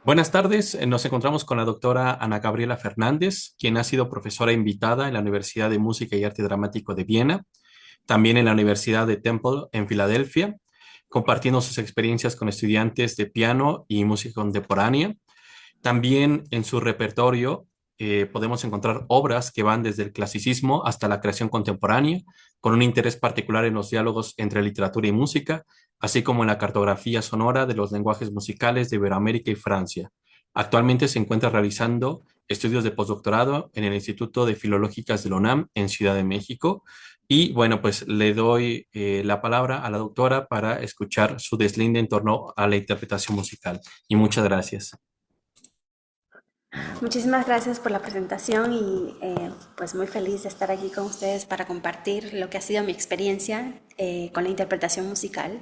Buenas tardes, nos encontramos con la doctora Ana Gabriela Fernández, quien ha sido profesora invitada en la Universidad de Música y Arte Dramático de Viena, también en la Universidad de Temple en Filadelfia, compartiendo sus experiencias con estudiantes de piano y música contemporánea. También en su repertorio podemos encontrar obras que van desde el clasicismo hasta la creación contemporánea, con un interés particular en los diálogos entre literatura y música, así como en la cartografía sonora de los lenguajes musicales de Iberoamérica y Francia. Actualmente se encuentra realizando estudios de postdoctorado en el Instituto de Filológicas de la UNAM en Ciudad de México. Y bueno, pues le doy la palabra a la doctora para escuchar su deslinde en torno a la interpretación musical. Y muchas gracias. Muchísimas gracias por la presentación y pues muy feliz de estar aquí con ustedes para compartir lo que ha sido mi experiencia con la interpretación musical.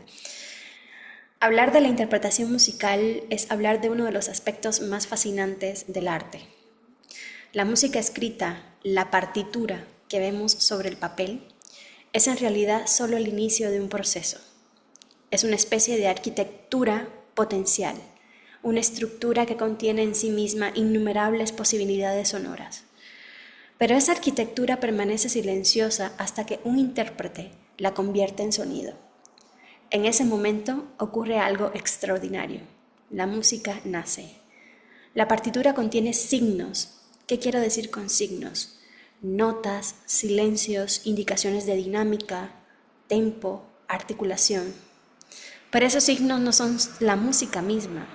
Hablar de la interpretación musical es hablar de uno de los aspectos más fascinantes del arte. La música escrita, la partitura que vemos sobre el papel, es en realidad solo el inicio de un proceso. Es una especie de arquitectura potencial, una estructura que contiene en sí misma innumerables posibilidades sonoras. Pero esa arquitectura permanece silenciosa hasta que un intérprete la convierte en sonido. En ese momento ocurre algo extraordinario. La música nace. La partitura contiene signos. ¿Qué quiero decir con signos? Notas, silencios, indicaciones de dinámica, tempo, articulación. Pero esos signos no son la música misma,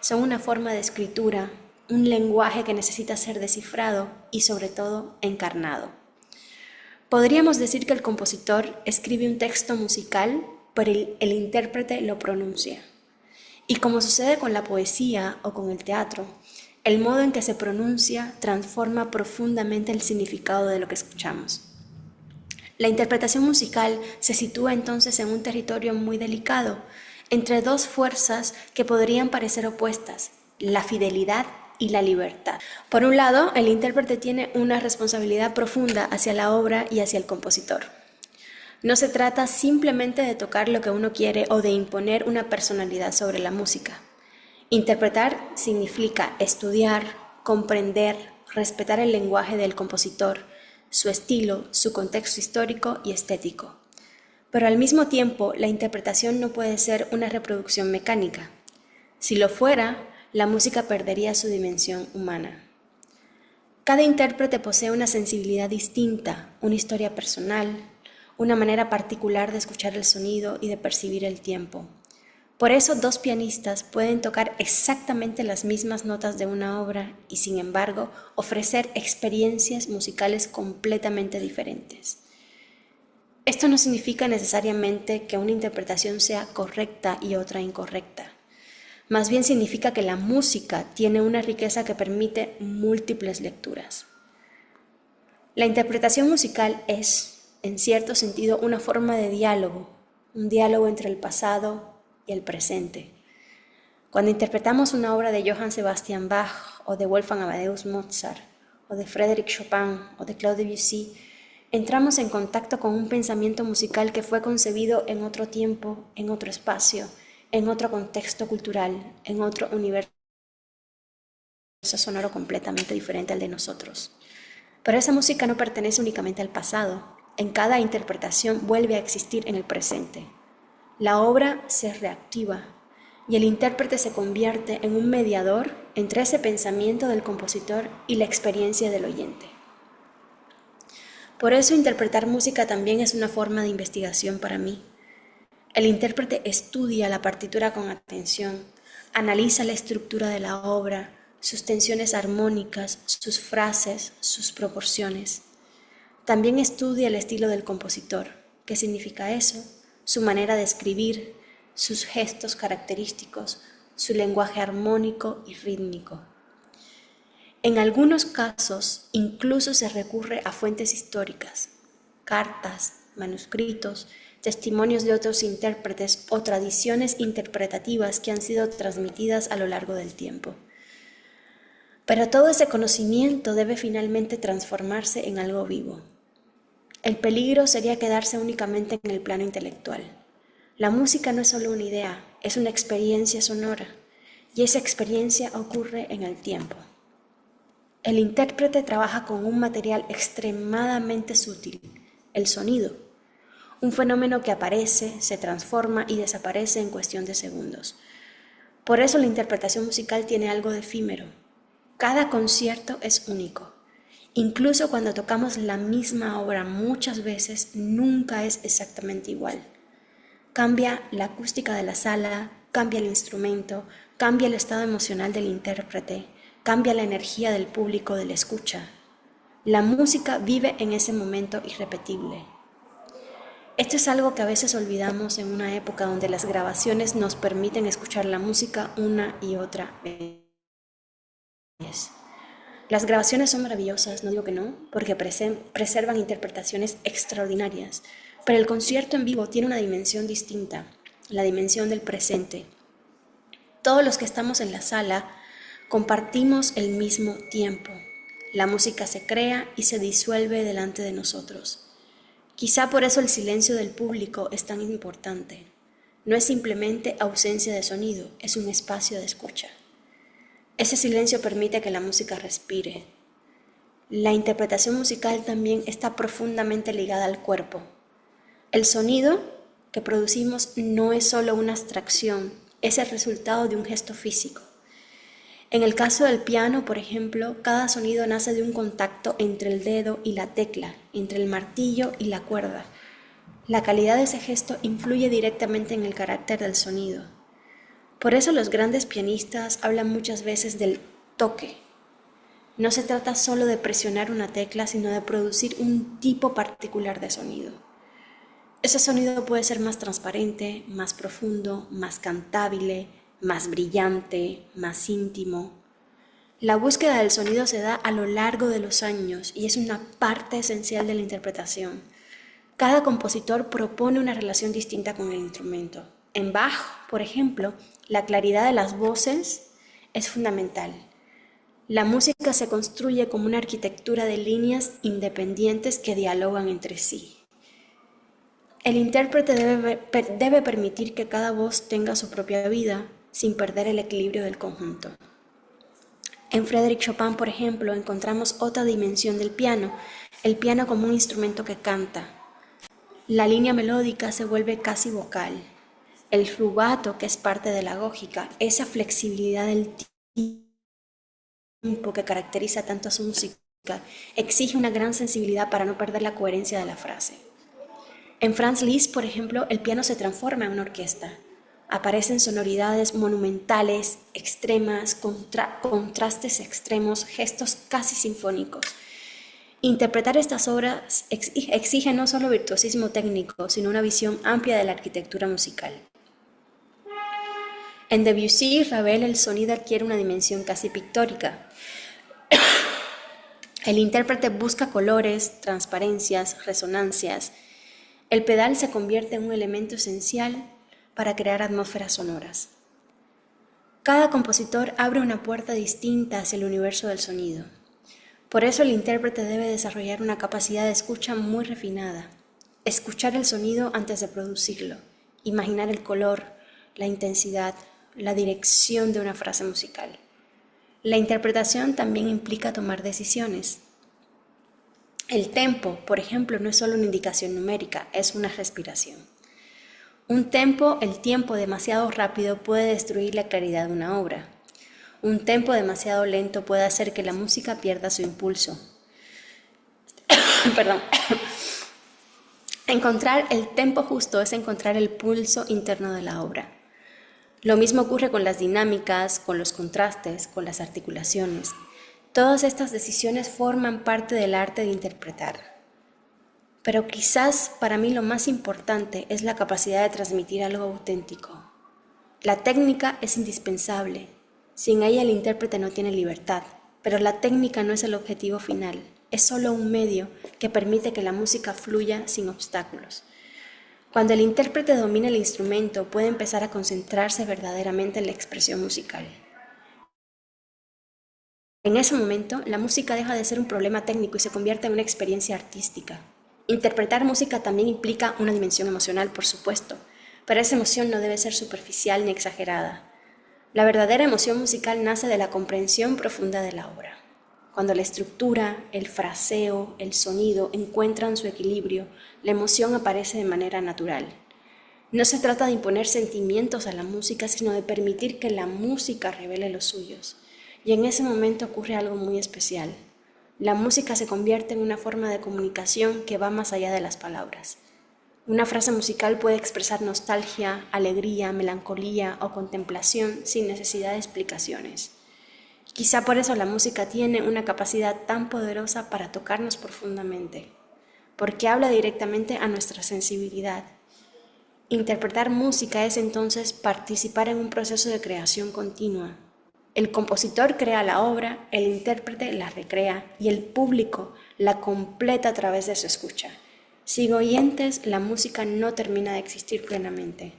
son una forma de escritura, un lenguaje que necesita ser descifrado y sobre todo encarnado. Podríamos decir que el compositor escribe un texto musical, pero el intérprete lo pronuncia. Y como sucede con la poesía o con el teatro, el modo en que se pronuncia transforma profundamente el significado de lo que escuchamos. La interpretación musical se sitúa entonces en un territorio muy delicado, entre dos fuerzas que podrían parecer opuestas, la fidelidad y la libertad. Por un lado, el intérprete tiene una responsabilidad profunda hacia la obra y hacia el compositor. No se trata simplemente de tocar lo que uno quiere o de imponer una personalidad sobre la música. Interpretar significa estudiar, comprender, respetar el lenguaje del compositor, su estilo, su contexto histórico y estético. Pero al mismo tiempo, la interpretación no puede ser una reproducción mecánica. Si lo fuera, la música perdería su dimensión humana. Cada intérprete posee una sensibilidad distinta, una historia personal, una manera particular de escuchar el sonido y de percibir el tiempo. Por eso dos pianistas pueden tocar exactamente las mismas notas de una obra y sin embargo ofrecer experiencias musicales completamente diferentes. Esto no significa necesariamente que una interpretación sea correcta y otra incorrecta. Más bien significa que la música tiene una riqueza que permite múltiples lecturas. La interpretación musical es, en cierto sentido, una forma de diálogo, un diálogo entre el pasado y el presente. Cuando interpretamos una obra de Johann Sebastian Bach o de Wolfgang Amadeus Mozart o de Frédéric Chopin o de Claude Debussy, entramos en contacto con un pensamiento musical que fue concebido en otro tiempo, en otro espacio, en otro contexto cultural, en otro universo sonoro completamente diferente al de nosotros. Pero esa música no pertenece únicamente al pasado. En cada interpretación vuelve a existir en el presente. La obra se reactiva y el intérprete se convierte en un mediador entre ese pensamiento del compositor y la experiencia del oyente. Por eso interpretar música también es una forma de investigación para mí. El intérprete estudia la partitura con atención, analiza la estructura de la obra, sus tensiones armónicas, sus frases, sus proporciones. También estudia el estilo del compositor. ¿Qué significa eso? Su manera de escribir, sus gestos característicos, su lenguaje armónico y rítmico. En algunos casos incluso se recurre a fuentes históricas, cartas, manuscritos, testimonios de otros intérpretes o tradiciones interpretativas que han sido transmitidas a lo largo del tiempo. Pero todo ese conocimiento debe finalmente transformarse en algo vivo. El peligro sería quedarse únicamente en el plano intelectual. La música no es solo una idea, es una experiencia sonora. y esa experiencia ocurre en el tiempo. El intérprete trabaja con un material extremadamente sutil, el sonido, un fenómeno que aparece, se transforma y desaparece en cuestión de segundos. Por eso la interpretación musical tiene algo de efímero. Cada concierto es único. Incluso cuando tocamos la misma obra muchas veces, nunca es exactamente igual. Cambia la acústica de la sala, cambia el instrumento, cambia el estado emocional del intérprete, cambia la energía del público de la escucha. La música vive en ese momento irrepetible. Esto es algo que a veces olvidamos en una época donde las grabaciones nos permiten escuchar la música una y otra vez. Las grabaciones son maravillosas, no digo que no, porque preservan interpretaciones extraordinarias, pero el concierto en vivo tiene una dimensión distinta, la dimensión del presente. Todos los que estamos en la sala compartimos el mismo tiempo. La música se crea y se disuelve delante de nosotros. Quizá por eso el silencio del público es tan importante. No es simplemente ausencia de sonido, es un espacio de escucha. Ese silencio permite que la música respire. La interpretación musical también está profundamente ligada al cuerpo. El sonido que producimos no es solo una abstracción, es el resultado de un gesto físico. En el caso del piano, por ejemplo, cada sonido nace de un contacto entre el dedo y la tecla, entre el martillo y la cuerda. La calidad de ese gesto influye directamente en el carácter del sonido. Por eso los grandes pianistas hablan muchas veces del toque. No se trata solo de presionar una tecla, sino de producir un tipo particular de sonido. Ese sonido puede ser más transparente, más profundo, más cantable, más brillante, más íntimo. La búsqueda del sonido se da a lo largo de los años y es una parte esencial de la interpretación. Cada compositor propone una relación distinta con el instrumento. En Bach, por ejemplo, la claridad de las voces es fundamental. La música se construye como una arquitectura de líneas independientes que dialogan entre sí. El intérprete debe permitir que cada voz tenga su propia vida sin perder el equilibrio del conjunto. En Frédéric Chopin, por ejemplo, encontramos otra dimensión del piano, el piano como un instrumento que canta. La línea melódica se vuelve casi vocal. El rubato, que es parte de la gógica, esa flexibilidad del tiempo que caracteriza tanto a su música, exige una gran sensibilidad para no perder la coherencia de la frase. En Franz Liszt, por ejemplo, el piano se transforma en una orquesta. Aparecen sonoridades monumentales, extremas, contrastes extremos, gestos casi sinfónicos. Interpretar estas obras exige no solo virtuosismo técnico, sino una visión amplia de la arquitectura musical. En Debussy y Ravel el sonido adquiere una dimensión casi pictórica. El intérprete busca colores, transparencias, resonancias. El pedal se convierte en un elemento esencial para crear atmósferas sonoras. Cada compositor abre una puerta distinta hacia el universo del sonido. Por eso el intérprete debe desarrollar una capacidad de escucha muy refinada. Escuchar el sonido antes de producirlo. Imaginar el color, la intensidad, la dirección de una frase musical. La interpretación también implica tomar decisiones. El tempo, por ejemplo, no es solo una indicación numérica, es una respiración. Un tempo, el tiempo demasiado rápido puede destruir la claridad de una obra. Un tempo demasiado lento puede hacer que la música pierda su impulso. Perdón. Encontrar el tempo justo es encontrar el pulso interno de la obra. Lo mismo ocurre con las dinámicas, con los contrastes, con las articulaciones. Todas estas decisiones forman parte del arte de interpretar. Pero quizás para mí lo más importante es la capacidad de transmitir algo auténtico. La técnica es indispensable. Sin ella el intérprete no tiene libertad, pero la técnica no es el objetivo final, es solo un medio que permite que la música fluya sin obstáculos. Cuando el intérprete domina el instrumento, puede empezar a concentrarse verdaderamente en la expresión musical. En ese momento, la música deja de ser un problema técnico y se convierte en una experiencia artística. Interpretar música también implica una dimensión emocional, por supuesto, pero esa emoción no debe ser superficial ni exagerada. La verdadera emoción musical nace de la comprensión profunda de la obra. Cuando la estructura, el fraseo, el sonido encuentran su equilibrio, la emoción aparece de manera natural. No se trata de imponer sentimientos a la música, sino de permitir que la música revele los suyos. Y en ese momento ocurre algo muy especial. La música se convierte en una forma de comunicación que va más allá de las palabras. Una frase musical puede expresar nostalgia, alegría, melancolía o contemplación sin necesidad de explicaciones. Quizá por eso la música tiene una capacidad tan poderosa para tocarnos profundamente, porque habla directamente a nuestra sensibilidad. Interpretar música es entonces participar en un proceso de creación continua. El compositor crea la obra, el intérprete la recrea y el público la completa a través de su escucha. Sin oyentes, la música no termina de existir plenamente.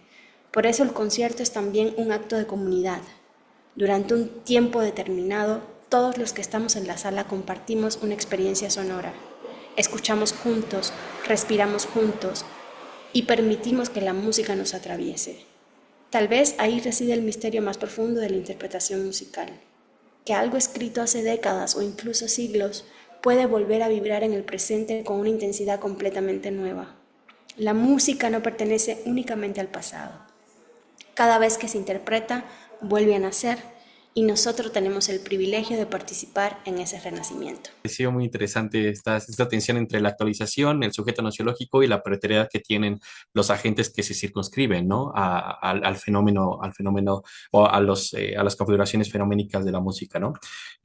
Por eso el concierto es también un acto de comunidad. Durante un tiempo determinado, todos los que estamos en la sala compartimos una experiencia sonora. Escuchamos juntos, respiramos juntos y permitimos que la música nos atraviese. Tal vez ahí reside el misterio más profundo de la interpretación musical, que algo escrito hace décadas o incluso siglos puede volver a vibrar en el presente con una intensidad completamente nueva. La música no pertenece únicamente al pasado. Cada vez que se interpreta, vuelve a nacer y nosotros tenemos el privilegio de participar en ese renacimiento. Ha sido muy interesante esta tensión entre la actualización, el sujeto nociológico y la pretoriedad que tienen los agentes que se circunscriben, ¿no? Al fenómeno o a las configuraciones fenoménicas de la música, ¿no?